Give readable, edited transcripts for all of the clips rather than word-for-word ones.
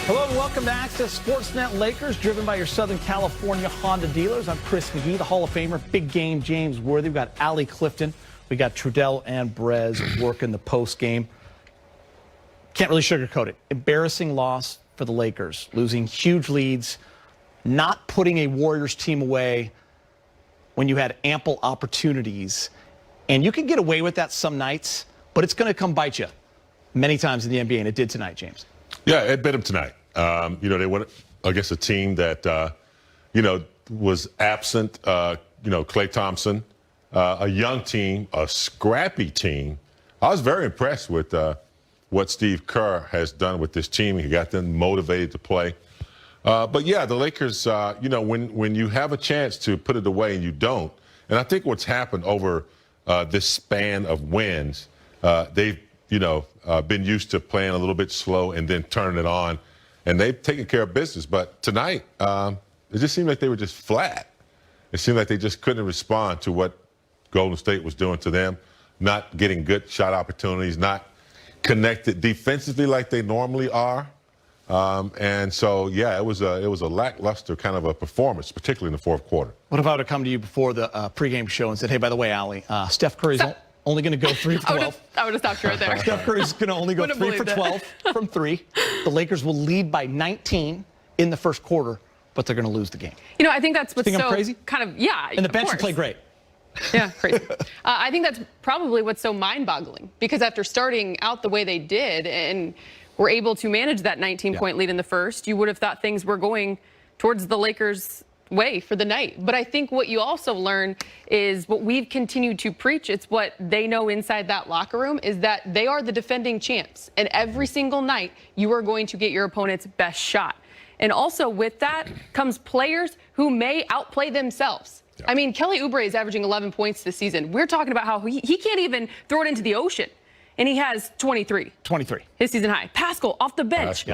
Hello and welcome to Access Sportsnet Lakers, driven by your Southern California Honda dealers. I'm Chris McGee, the Hall of Famer, big game James Worthy. We've got Allie Clifton. We got Trudell and Brez working the post game. Can't really sugarcoat it. Embarrassing loss for the Lakers, losing huge leads, not putting a Warriors team away when you had ample opportunities. And you can get away with that some nights, but it's going to come bite you many times in the NBA, and it did tonight, James. Yeah, it bit them tonight. They went against a team that, was absent. Klay Thompson, a young team, a scrappy team. I was very impressed with what Steve Kerr has done with this team. He got them motivated to play. But yeah, the Lakers, when you have a chance to put it away and you don't, and I think what's happened over this span of wins, they've been used to playing a little bit slow and then turning it on, and they've taken care of business. But tonight, it just seemed like they were just flat. It seemed like they just couldn't respond to what Golden State was doing to them, not getting good shot opportunities, not connected defensively like they normally are. And so, yeah, it was a lackluster kind of a performance, particularly in the fourth quarter. What if I would have come to you before the pregame show and said, hey, by the way, Allie, Steph Curry's only going to go 3 for 12. I would have stopped you right there. Steph Curry's going to only go 3 for 12 from 3. The Lakers will lead by 19 in the first quarter, but they're going to lose the game. I think that's what's so crazy? kind of, yeah. And the bench will play great. Yeah, crazy. I think that's probably what's so mind-boggling, because after starting out the way they did and were able to manage that 19-point lead in the first, you would have thought things were going towards the Lakers' way for the night. But I think what you also learn is what we've continued to preach. It's what they know inside that locker room, is that they are the defending champs. And every single night, you are going to get your opponent's best shot. And also with that comes players who may outplay themselves. I mean, Kelly Oubre is averaging 11 points this season. We're talking about how he can't even throw it into the ocean. And he has 23. 23. His season high. Pascal off the bench.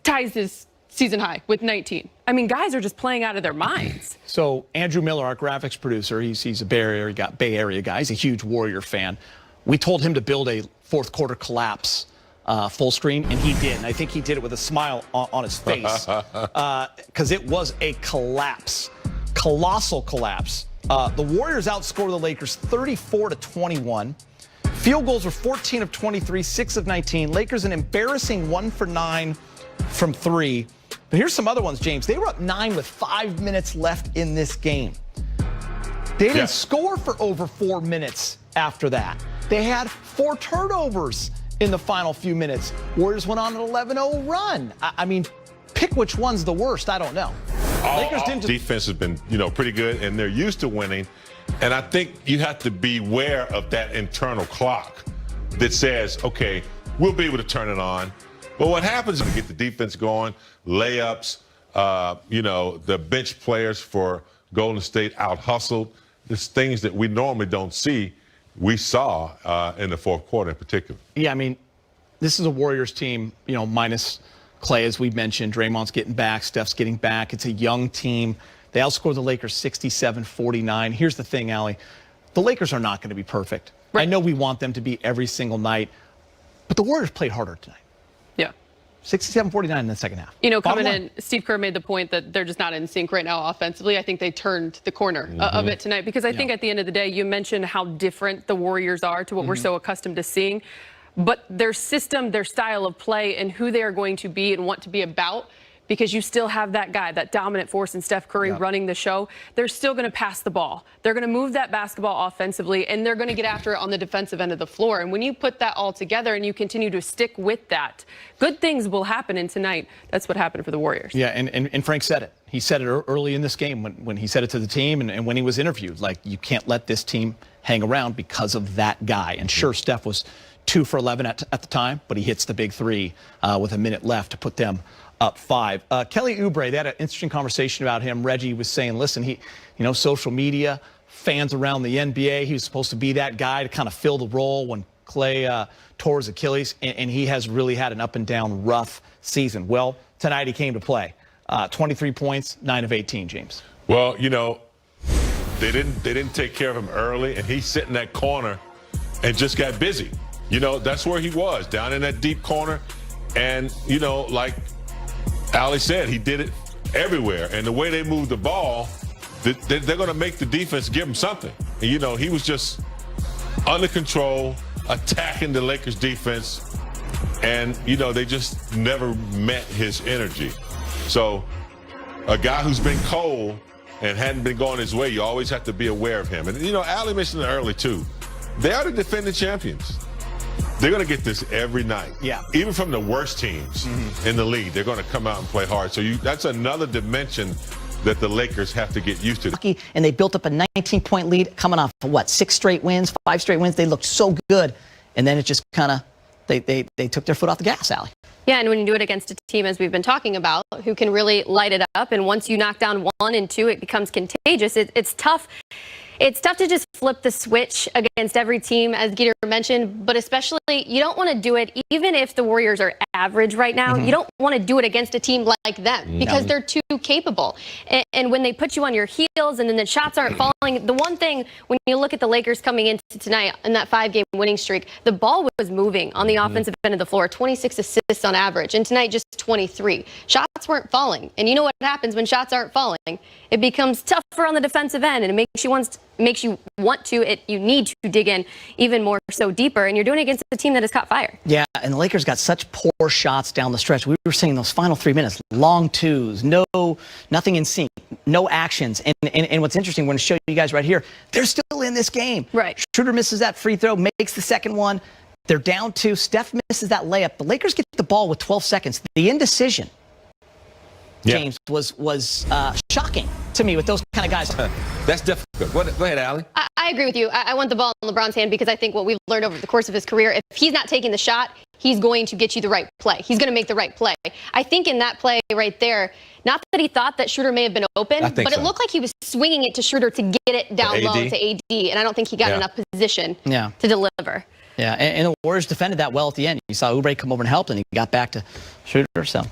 Ties his season high with 19. I mean, guys are just playing out of their minds. So Andrew Miller, our graphics producer, he's a Bay Area guy. He's a huge Warrior fan. We told him to build a fourth quarter collapse full screen, and he did. And I think he did it with a smile on his face, because it was a collapse, colossal collapse. The Warriors outscored the Lakers 34-21. Field goals were 14 of 23, 6 of 19. Lakers an embarrassing 1 for 9 from 3. But here's some other ones, James. They were up 9 with 5 minutes left in this game. They didn't score for over 4 minutes after that. They had 4 turnovers in the final few minutes. Warriors went on an 11-0 run. I mean, pick which one's the worst. I don't know. Lakers didn't. Defense has been, pretty good, and they're used to winning. And I think you have to beware of that internal clock that says, okay, we'll be able to turn it on. But what happens is we get the defense going, layups, the bench players for Golden State out-hustled. There's things that we normally don't see. We saw in the fourth quarter in particular. Yeah, I mean, this is a Warriors team, minus Klay, as we mentioned. Draymond's getting back. Steph's getting back. It's a young team. They outscored the Lakers 67-49. Here's the thing, Allie. The Lakers are not going to be perfect. Right. I know we want them to be every single night, but the Warriors played harder tonight. Yeah. 67-49 in the second half. Coming in, Steve Kerr made the point that they're just not in sync right now offensively. I think they turned the corner of it tonight, because I think at the end of the day, you mentioned how different the Warriors are to what we're so accustomed to seeing. But their system, their style of play, and who they are going to be and want to be about, because you still have that guy, that dominant force in Steph Curry running the show, they're still going to pass the ball. They're going to move that basketball offensively, and they're going to get after it on the defensive end of the floor. And when you put that all together and you continue to stick with that, good things will happen. And tonight, that's what happened for the Warriors. Yeah, and Frank said it. He said it early in this game when he said it to the team and when he was interviewed. Like, you can't let this team hang around because of that guy. And sure, Steph was 2 for 11 at the time, but he hits the big 3 with a minute left to put them up 5. Kelly Oubre, they had an interesting conversation about him. Reggie was saying, listen, he, social media, fans around the NBA, he was supposed to be that guy to kind of fill the role when Klay tore his Achilles, and he has really had an up and down rough season. Well, tonight he came to play. 23 points, 9 of 18, James. Well, they didn't take care of him early, and he sat in that corner and just got busy. That's where he was, down in that deep corner. And, Ali said he did it everywhere. And the way they moved the ball, they're going to make the defense give him something. And, you know, he was just under control, attacking the Lakers defense. And, you know, they just never met his energy. So a guy who's been cold and hadn't been going his way, you always have to be aware of him. And, you know, Ali mentioned it early, too. They are the defending champions. They're going to get this every night. Yeah. Even from the worst teams in the league, they're going to come out and play hard. So that's another dimension that the Lakers have to get used to. And they built up a 19-point lead coming off of, what, 6 straight wins, 5 straight wins. They looked so good. And then it just kind of, they took their foot off the gas, Allie. Yeah, and when you do it against a team, as we've been talking about, who can really light it up, and once you knock down 1 and 2, it becomes contagious. It's tough. It's tough to just flip the switch against every team, as Geeter mentioned, but especially you don't want to do it even if the Warriors are average right now. You don't want to do it against a team like them because they're too capable. And when they put you on your heels and then the shots aren't falling, the one thing when you look at the Lakers coming into tonight in that 5-game winning streak, the ball was moving on the offensive end of the floor, 26 assists on average, and tonight just 23. Shots weren't falling. And you know what happens when shots aren't falling? It becomes tougher on the defensive end, and it makes you want to, you need to dig in even more so deeper, and you're doing it against a team that has caught fire. Yeah, and the Lakers got such poor shots down the stretch. We were seeing those final 3 minutes, long twos, nothing in sync, no actions. And what's interesting, we're going to show you guys right here, they're still in this game. Right. Schroeder misses that free throw, makes the second one. They're down 2. Steph misses that layup. The Lakers get the ball with 12 seconds. The indecision, James, was shocking to me with those kind of guys. That's difficult. Go ahead, Allie. I agree with you. I want the ball in LeBron's hand because I think what we've learned over the course of his career, if he's not taking the shot, he's going to get you the right play. He's going to make the right play. I think in that play right there, not that he thought that Schroeder may have been open, but it looked like he was swinging it to Schroeder to get it down low to AD, and I don't think he got enough position to deliver. Yeah, and the Warriors defended that well at the end. You saw Oubre come over and help, and he got back to Schroeder, so I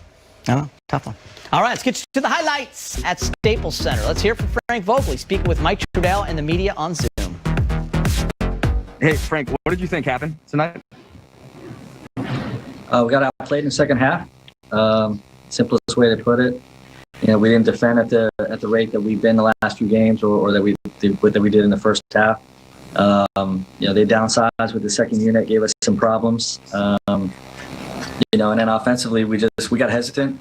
don't know, tough one. All right, let's get to the highlights at Staples Center. Let's hear from Frank Vogel speaking with Mike Trudell and the media on Zoom. Hey, Frank, what did you think happened tonight? We got outplayed in the second half. Simplest way to put it. You know, we didn't defend at the rate that we've been the last few games, or that we did in the first half. You know, they downsized with the second unit, gave us some problems. You know, and then offensively, we got hesitant,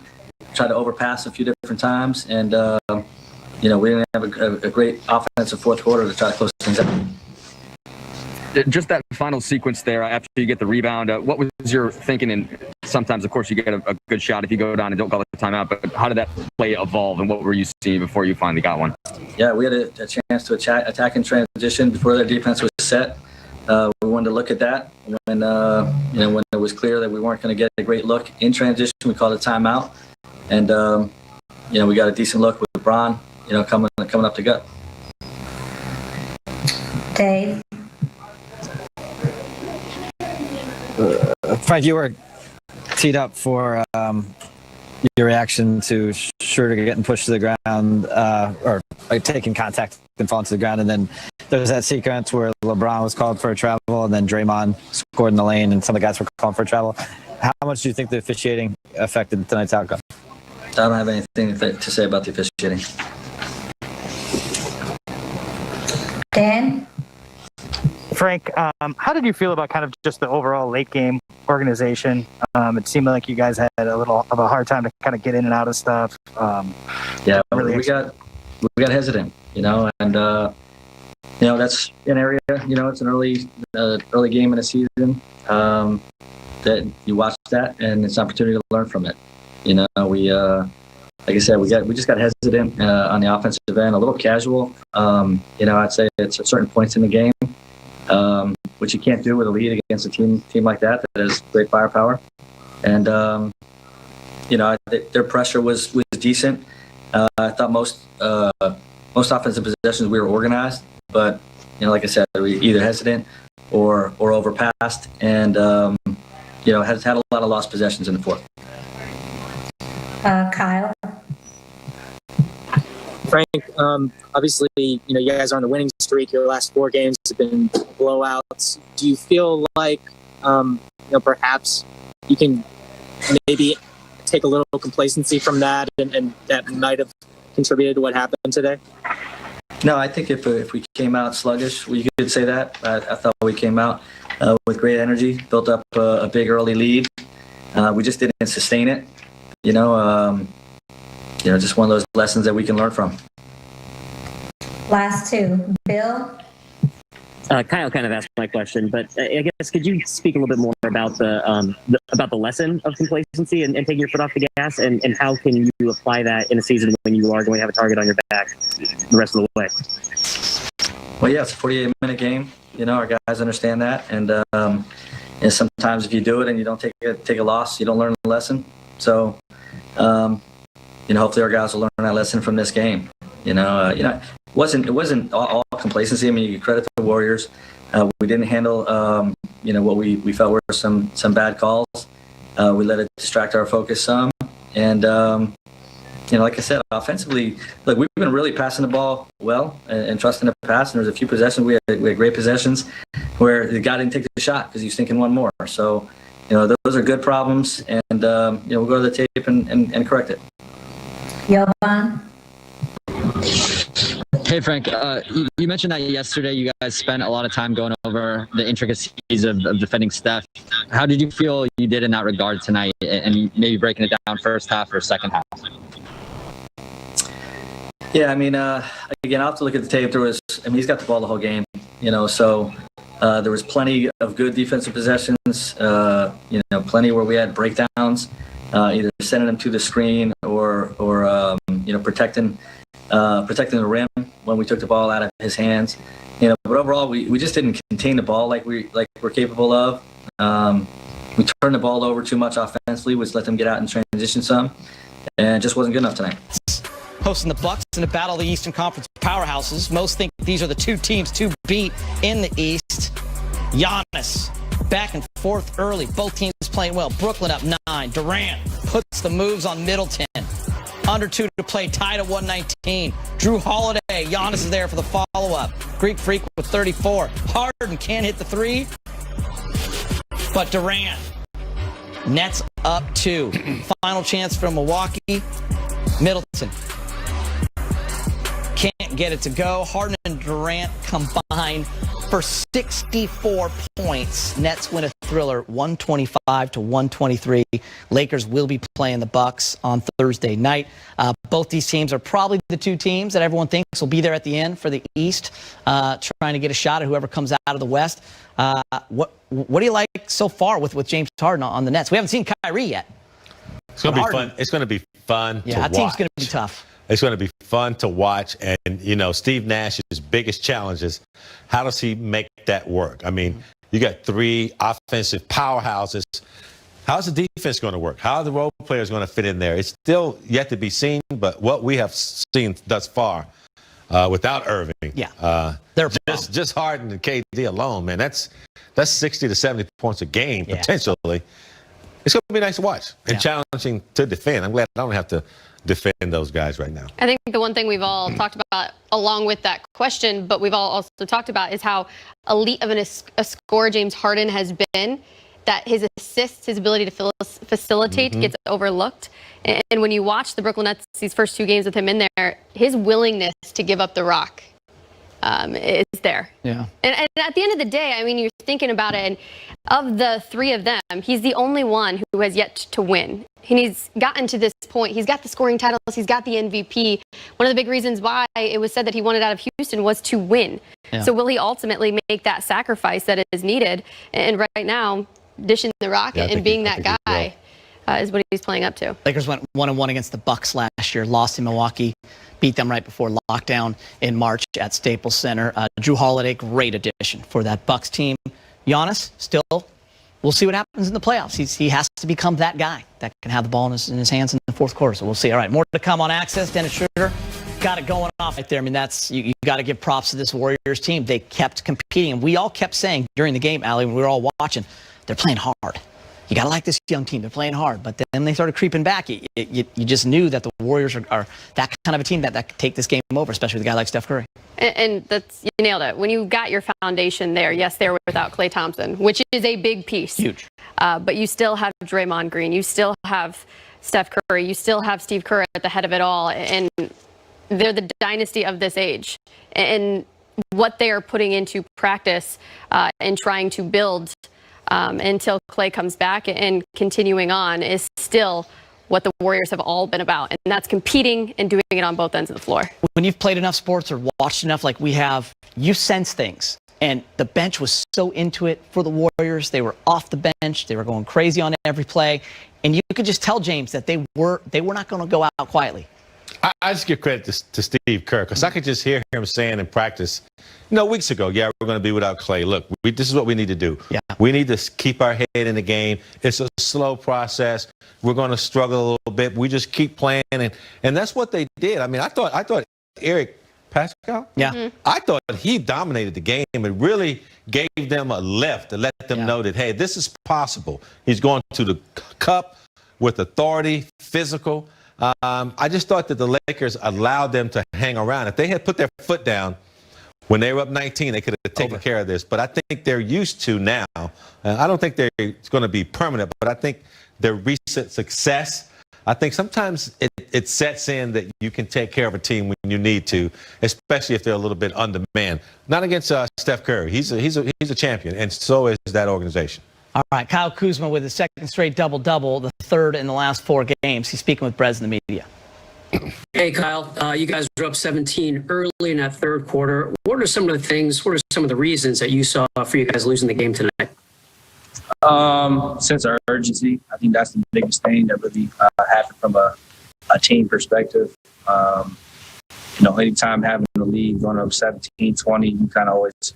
tried to overpass a few different times, and you know, we didn't have a great offensive fourth quarter to try to close things out. Just that final sequence there after you get the rebound, what was your thinking? And sometimes, of course, you get a good shot if you go down and don't call the timeout, but how did that play evolve, and what were you seeing before you finally got one? Yeah, we had a chance to attack in transition before their defense was set. We wanted to look at that when you know, when it was clear that we weren't going to get a great look in transition. We called a timeout, and you know, we got a decent look with LeBron, you know, coming up to gut. Dave. Frank, you were teed up for your reaction to Schroeder getting pushed to the ground, or like taking contact and falling to the ground, and then there was that sequence where LeBron was called for a travel, and then Draymond scored in the lane, and some of the guys were called for a travel. How much do you think the officiating affected tonight's outcome? I don't have anything to say about the officiating. Dan? Frank, how did you feel about kind of just the overall late game organization? It seemed like you guys had a little of a hard time to kind of get in and out of stuff. Yeah, really we got hesitant, you know, and you know, that's an area, you know, it's an early game in the season, that you watch that, and it's an opportunity to learn from it. You know, we like I said, we just got hesitant on the offensive end, a little casual. You know, I'd say it's at certain points in the game, which you can't do with a lead against a team like that has great firepower. And you know, their pressure was decent. I thought most offensive possessions we were organized, but you know, like I said, we either hesitant or overpassed, and you know, has had a lot of lost possessions in the fourth. Kyle. Frank, obviously, you know, you guys are on the winning streak. Your last 4 games have been blowouts. Do you feel like, you know, perhaps you can maybe take a little complacency from that, and that might have contributed to what happened today? No, I think if we came out sluggish, we could say that. I thought we came out with great energy, built up a big early lead. We just didn't sustain it. Just one of those lessons that we can learn from. Last two. Bill? Kyle kind of asked my question, but I guess could you speak a little bit more about the lesson of complacency and taking your foot off the gas, and how can you apply that in a season when you are going to have a target on your back the rest of the way? Well, yeah, it's a 48-minute game. Our guys understand that, and sometimes if you do it and you don't take a loss, you don't learn the lesson. So, hopefully our guys will learn that lesson from this game. It wasn't all complacency. I mean, you credit the Warriors. We didn't handle, what we felt were some bad calls. We let it distract our focus some. And, like I said, offensively, look, we've been really passing the ball well and trusting the pass. And there's a few possessions. We had great possessions where the guy didn't take the shot because he was thinking one more. So, those are good problems. And, we'll go to the tape and correct it. Jovan? Hey, Frank, you mentioned that yesterday you guys spent a lot of time going over the intricacies of defending Steph. How did you feel you did in that regard tonight, and maybe breaking it down first half or second half? Yeah, I mean, again, I'll have to look at the tape. He's got the ball the whole game, so there was plenty of good defensive possessions, plenty where we had breakdowns, either sending him to the screen or protecting the rim when we took the ball out of his hands. But overall, we just didn't contain the ball like we're capable of. We turned the ball over too much offensively, which let them get out and transition some, and it just wasn't good enough tonight. Hosting the Bucks in a battle of the Eastern Conference powerhouses. Most think these are the two teams to beat in the East. Giannis back and forth early. Both teams playing well. Brooklyn up 9. Durant puts the moves on Middleton. Under 2 to play, tied at 119. Drew Holiday, Giannis is there for the follow-up. Greek Freak with 34. Harden can't hit the 3, but Durant. Nets up 2. Final chance for Milwaukee. Middleton can't get it to go. Harden and Durant combine for 64 points. Nets win a thriller, 125-123. Lakers will be playing the Bucks on Thursday night. Both these teams are probably the two teams that everyone thinks will be there at the end for the East, trying to get a shot at whoever comes out of the West. What do you like so far with James Harden on the Nets? We haven't seen Kyrie yet. It's going to be fun. It's going to be fun to watch. Yeah, that team's going to be tough. It's going to be fun to watch. And, Steve Nash's biggest challenge is how does he make that work? I mean, you got 3 offensive powerhouses. How's the defense going to work? How are the role players going to fit in there? It's still yet to be seen, but what we have seen thus far without Irving, they're just Harden and KD alone, man, that's 60 to 70 points a game potentially. It's going to be nice to watch and challenging to defend. I'm glad I don't have to defend those guys right now. I think the one thing we've all talked about along with that question, but we've all also talked about, is how elite of a scorer James Harden has been, that his assists, his ability to facilitate gets overlooked. And when you watch the Brooklyn Nets, these first 2 games with him in there, his willingness to give up the rock is there. Yeah. And at the end of the day, I mean, you're thinking about it, and of the 3 of them, he's the only one who has yet to win. And he's gotten to this point. He's got the scoring titles. He's got the MVP. One of the big reasons why it was said that he wanted out of Houston was to win. Yeah. So will he ultimately make that sacrifice that is needed? And right now, dishing the rock and being that guy is what he's playing up to. Lakers went 1-1 against the Bucks last year, lost in Milwaukee, beat them right before lockdown in March at Staples Center. Drew Holiday, great addition for that Bucks team. Giannis, still, we'll see what happens in the playoffs. He has to become that guy that can have the ball in his hands in the fourth quarter. So we'll see. All right, more to come on Access. Dennis Schroeder got it going off right there. I mean, you got to give props to this Warriors team. They kept competing, and we all kept saying during the game, Allie, when we were all watching, they're playing hard. You got to like this young team. They're playing hard. But then they started creeping back. You just knew that the Warriors are that kind of a team that could take this game over, especially with a guy like Steph Curry. And that's, you nailed it. When you got your foundation there, yes, they're without Klay Thompson, which is a big piece. Huge. But you still have Draymond Green. You still have Steph Curry. You still have Steve Kerr at the head of it all, and they're the dynasty of this age. And what they are putting into practice and trying to build until Klay comes back and continuing on is still what the Warriors have all been about, and that's competing and doing it on both ends of the floor. When you've played enough sports or watched enough like we have, you sense things. And the bench was so into it for the Warriors. They were off the bench. They were going crazy on every play. And you could just tell, James, that they were not going to go out quietly. I just give credit to Steve Kerr, because I could just hear him saying in practice, weeks ago, we're going to be without Klay. Look, this is what we need to do. Yeah. We need to keep our head in the game. It's a slow process. We're going to struggle a little bit. We just keep playing, and that's what they did. I mean, I thought Eric Pascal, I thought he dominated the game and really gave them a lift to let them know that, hey, this is possible. He's going to the cup with authority, physical. I just thought that the Lakers allowed them to hang around. If they had put their foot down when they were up 19, they could have taken care of this. But I think they're used to now. I don't think it's going to be permanent, but I think their recent success, I think sometimes it sets in that you can take care of a team when you need to, especially if they're a little bit undermanned. Not against Steph Curry. He's a champion, and so is that organization. All right, Kyle Kuzma with his second straight double-double, the third in the last 4 games. He's speaking with Brez in the media. Hey, Kyle. You guys were up 17 early in that third quarter. What are some of the reasons that you saw for you guys losing the game tonight? Sense of urgency. I think that's the biggest thing that really happened from a team perspective. Anytime having the lead going up 17, 20, you kind of always,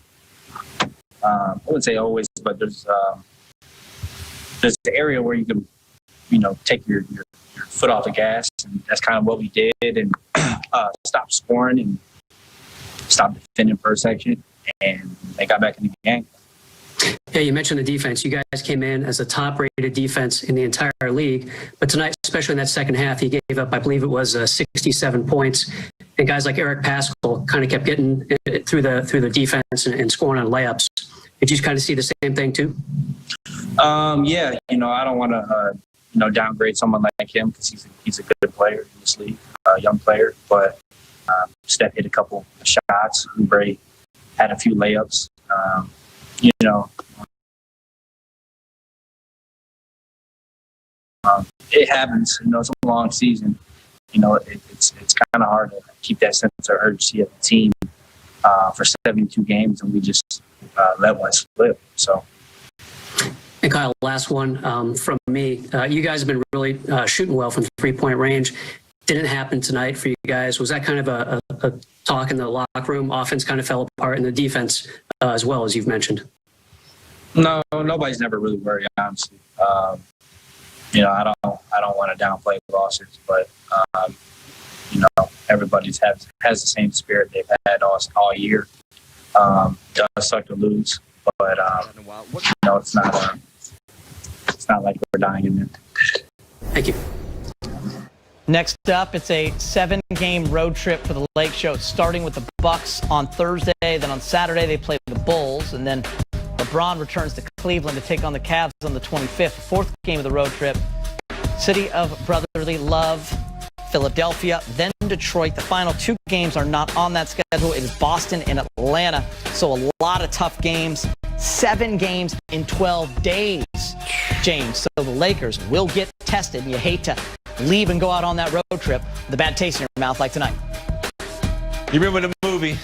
I wouldn't say always, but there's the area where you can, take your foot off the gas, and that's kind of what we did, and stop scoring and stop defending for a second, and they got back in the game. Yeah, you mentioned the defense. You guys came in as the top-rated defense in the entire league, but tonight, especially in that second half, you gave up, I believe it was 67 points, and guys like Eric Pascal kind of kept getting through the defense and scoring on layups. Did you kind of see the same thing too? Yeah, I don't want to, downgrade someone like him because he's a good player in this league, a young player. But Steph hit a couple of shots. Oubre had a few layups. It happens. It's a long season. It's kind of hard to keep that sense of urgency of the team for 72 games, and we just let one slip. So. And Kyle, last one from me. You guys have been really shooting well from three-point range. Didn't happen tonight for you guys. Was that kind of a talk in the locker room? Offense kind of fell apart in the defense as well, as you've mentioned. No, nobody's never really worried, honestly. I don't want to downplay losses, but everybody's has the same spirit they've had all year. Does suck to lose, but it's not like we're dying in there. Thank you. Next up, it's a 7-game road trip for the Lake Show, starting with the Bucks on Thursday. Then on Saturday, they play the Bulls. And then LeBron returns to Cleveland to take on the Cavs on the 25th. Fourth game of the road trip. City of brotherly love, Philadelphia, then Detroit. The final 2 games are not on that schedule. It is Boston and Atlanta. So a lot of tough games. 7 games in 12 days, James. So the Lakers will get tested. And you hate to leave and go out on that road trip with a bad taste in your mouth like tonight. You remember the movie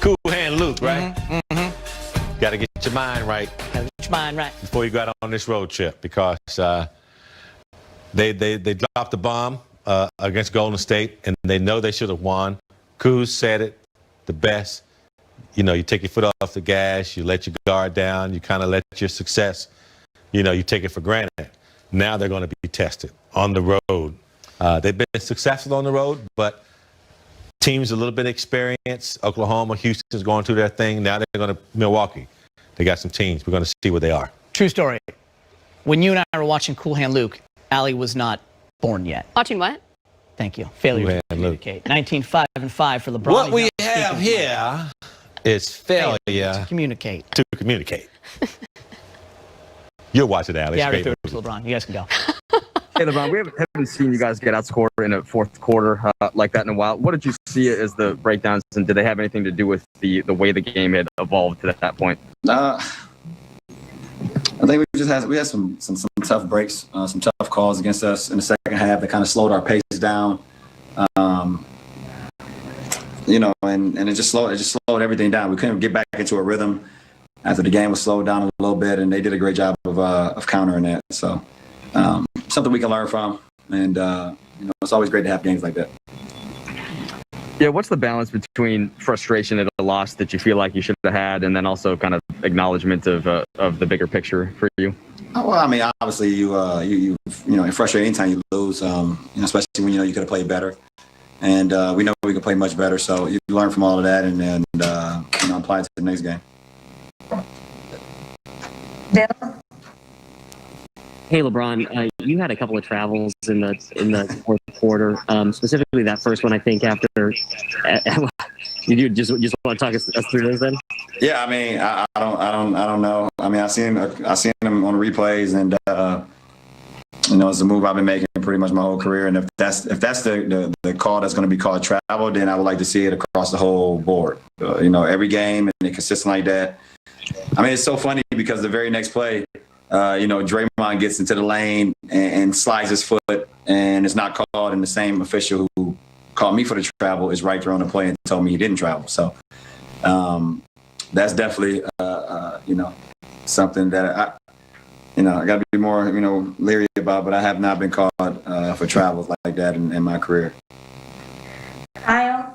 Cool Hand Luke, right? Mm-hmm. Got to get your mind right. Got to get your mind right before you go out on this road trip, because they dropped the bomb against Golden State, and they know they should have won. Kuz said it the best. You take your foot off the gas, you let your guard down, you kind of let your success, you take it for granted. Now they're going to be tested on the road. They've been successful on the road, but teams a little bit experienced. Oklahoma, Houston's going through their thing. Now they're going to Milwaukee. They got some teams. We're going to see where they are. True story. When you and I were watching Cool Hand Luke, Allie was not born yet. Watching what? Thank you. Failure to communicate. 19-5-5 for LeBron. What we have here is failure to communicate. You'll watch it, Alex. Yeah, I threw it to LeBron. You guys can go. Hey, LeBron, we haven't seen you guys get outscored in a fourth quarter like that in a while. What did you see as the breakdowns, and did they have anything to do with the way the game had evolved to that point? I think we had some tough breaks, some tough calls against us in the second half that kind of slowed our pace down. And it just slowed everything down. We couldn't get back into a rhythm after the game was slowed down a little bit, and they did a great job of countering that. So something we can learn from, and it's always great to have games like that. Yeah, what's the balance between frustration at a loss that you feel like you should have had, and then also kind of acknowledgement of the bigger picture for you? Oh, well, I mean, obviously you're frustrated anytime you lose, especially when you could have played better, and we know we can play much better. So you learn from all of that, and then apply it to the next game. Bill? Hey, LeBron, you had a couple of travels in the fourth quarter, specifically that first one. I think after you just want to talk us through those then. Yeah, I mean, I don't know. I mean, I seen them on replays, and it's a move I've been making pretty much my whole career. And if that's the call that's going to be called travel, then I would like to see it across the whole board. Every game, and consistent like that. I mean, it's so funny because the very next play, Draymond gets into the lane and slides his foot, and it's not called, and the same official who called me for the travel is right there on the play and told me he didn't travel. So that's definitely, something that I got to be more, leery about, but I have not been called for travels like that in my career. Kyle?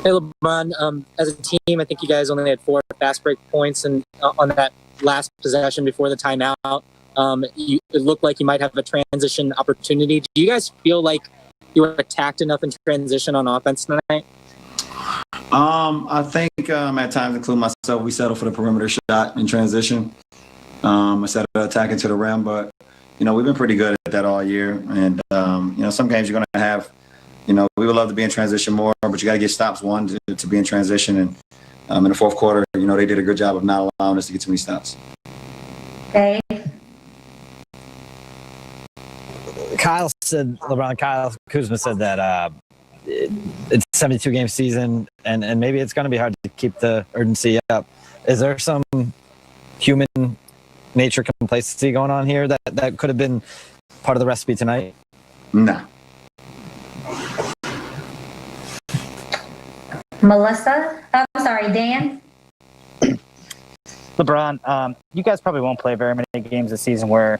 Hey, LeBron, as a team, I think you guys only had 4 fast break points and on that last possession before the timeout. It looked like you might have a transition opportunity. Do you guys feel like you were attacked enough in transition on offense tonight? I think at times, including myself, we settled for the perimeter shot in transition instead of attacking to the rim. But, we've been pretty good at that all year. And, some games you're going to have, we would love to be in transition more, but you got to get stops, to be in transition. And in the fourth quarter, they did a good job of not allowing us to get too many stops. Dave? Kyle Kuzma said that it's a 72-game season, and maybe it's going to be hard to keep the urgency up. Is there some human nature complacency going on here that could have been part of the recipe tonight? No. Melissa? I'm sorry, Dan? LeBron, you guys probably won't play very many games this season where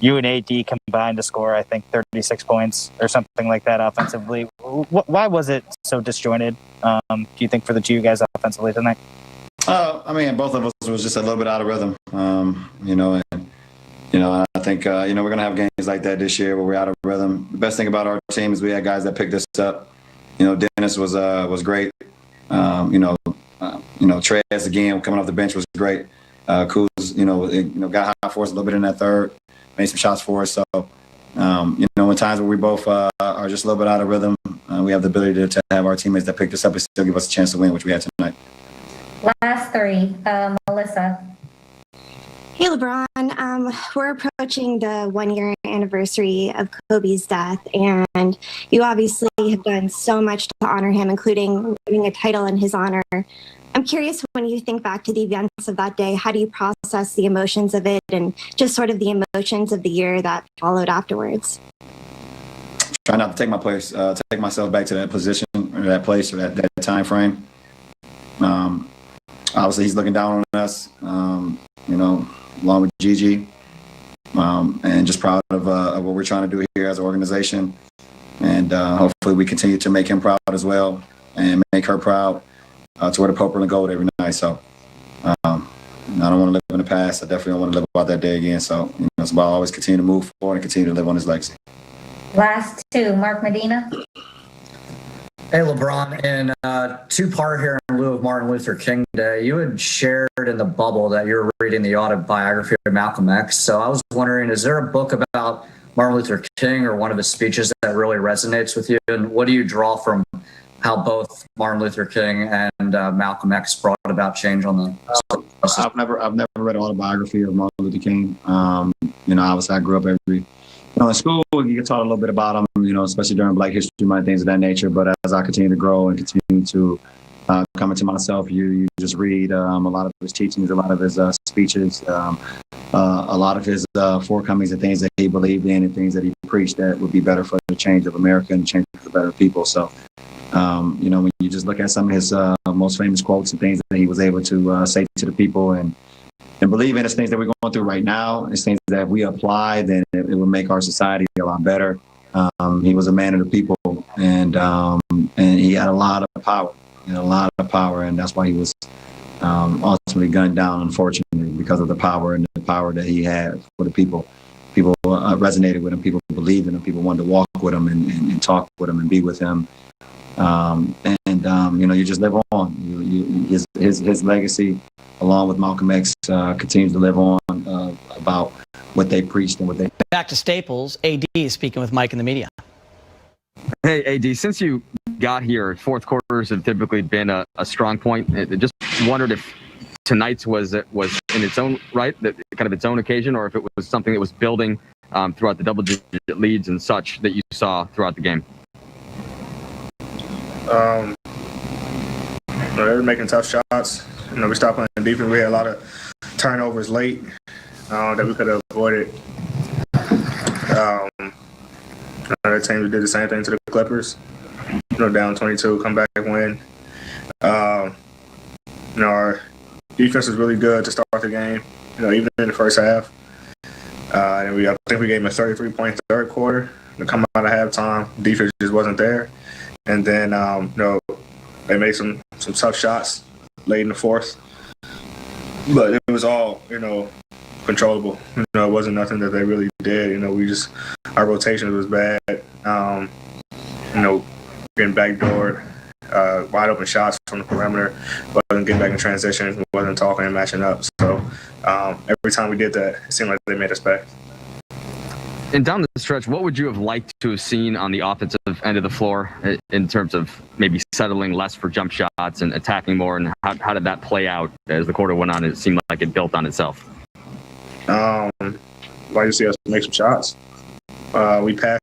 you and AD combined to score, I think, 36 points or something like that offensively. Why was it so disjointed, do you think, for the two guys offensively tonight? I mean, both of us was just a little bit out of rhythm, I think, we're going to have games like that this year where we're out of rhythm. The best thing about our team is we had guys that picked us up. Dennis was great. Trez, again, coming off the bench was great. Kuz, got high for us a little bit in that third, made some shots for us. So, in times where we both are just a little bit out of rhythm, we have the ability to have our teammates that picked us up and still give us a chance to win, which we had tonight. Last 3, Melissa. Hey, LeBron. We're approaching the 1-year anniversary of Kobe's death, and you obviously have done so much to honor him, including winning a title in his honor. I'm curious, when you think back to the events of that day, how do you process the emotions of it and just sort of the emotions of the year that followed afterwards? Try not to take myself back to that position or that place or that time frame. Obviously, he's looking down on us, along with Gigi, and just proud of what we're trying to do here as an organization. And hopefully we continue to make him proud as well and make her proud to wear the purple and gold every night. So I don't want to live in the past. I definitely don't want to live about that day again. So, it's about always continue to move forward and continue to live on his legacy. Last 2, Mark Medina. Hey, LeBron, in two-part here in lieu of Martin Luther King Day, you had shared in the bubble that you were reading the autobiography of Malcolm X. So I was wondering, is there a book about Martin Luther King or one of his speeches that really resonates with you? And what do you draw from how both Martin Luther King and Malcolm X brought about change on the... I've never read an autobiography of Martin Luther King. Obviously I grew up in school, you get taught a little bit about him, especially during Black History Month, things of that nature. But as I continue to grow and continue to come into myself, you just read a lot of his teachings, a lot of his speeches, a lot of his forecomings and things that he believed in and things that he preached that would be better for the change of America and change for better people. So, when you just look at some of his most famous quotes and things that he was able to say to the people and believe in, it's things that we're going through right now. It's things that if we apply, then it will make our society a lot better. He was a man of the people, and he had a lot of power, and that's why he was ultimately gunned down, unfortunately, because of the power that he had for the people. People resonated with him. People believed in him. People wanted to walk with him and talk with him and be with him. You just live on. His legacy, along with Malcolm X, continues to live on about what they preached and what they. Back to Staples, AD is speaking with Mike in the media. Hey, AD, since you got here, fourth quarters have typically been a strong point. I just wondered if tonight's was in its own right, that kind of its own occasion, or if it was something that was building throughout the double-digit leads and such that you saw throughout the game. They were making tough shots. We stopped playing defense. We had a lot of turnovers late that we could have avoided. Other teams did the same thing to the Clippers. Down 22, come back and win. Our defense was really good to start the game. Even in the first half. I think we gave them a 33-point third quarter. To come out of halftime, defense just wasn't there. And then, they made some tough shots late in the fourth. But it was all, controllable. It wasn't nothing that they really did. Our rotation was bad. Getting backdoored, wide open shots from the perimeter, wasn't getting back in transition, wasn't talking and matching up. So every time we did that, it seemed like they made us pay. And down the stretch, what would you have liked to have seen on the offensive end of the floor in terms of maybe settling less for jump shots and attacking more? And how did that play out as the quarter went on? It seemed like it built on itself. Like to see us make some shots. We passed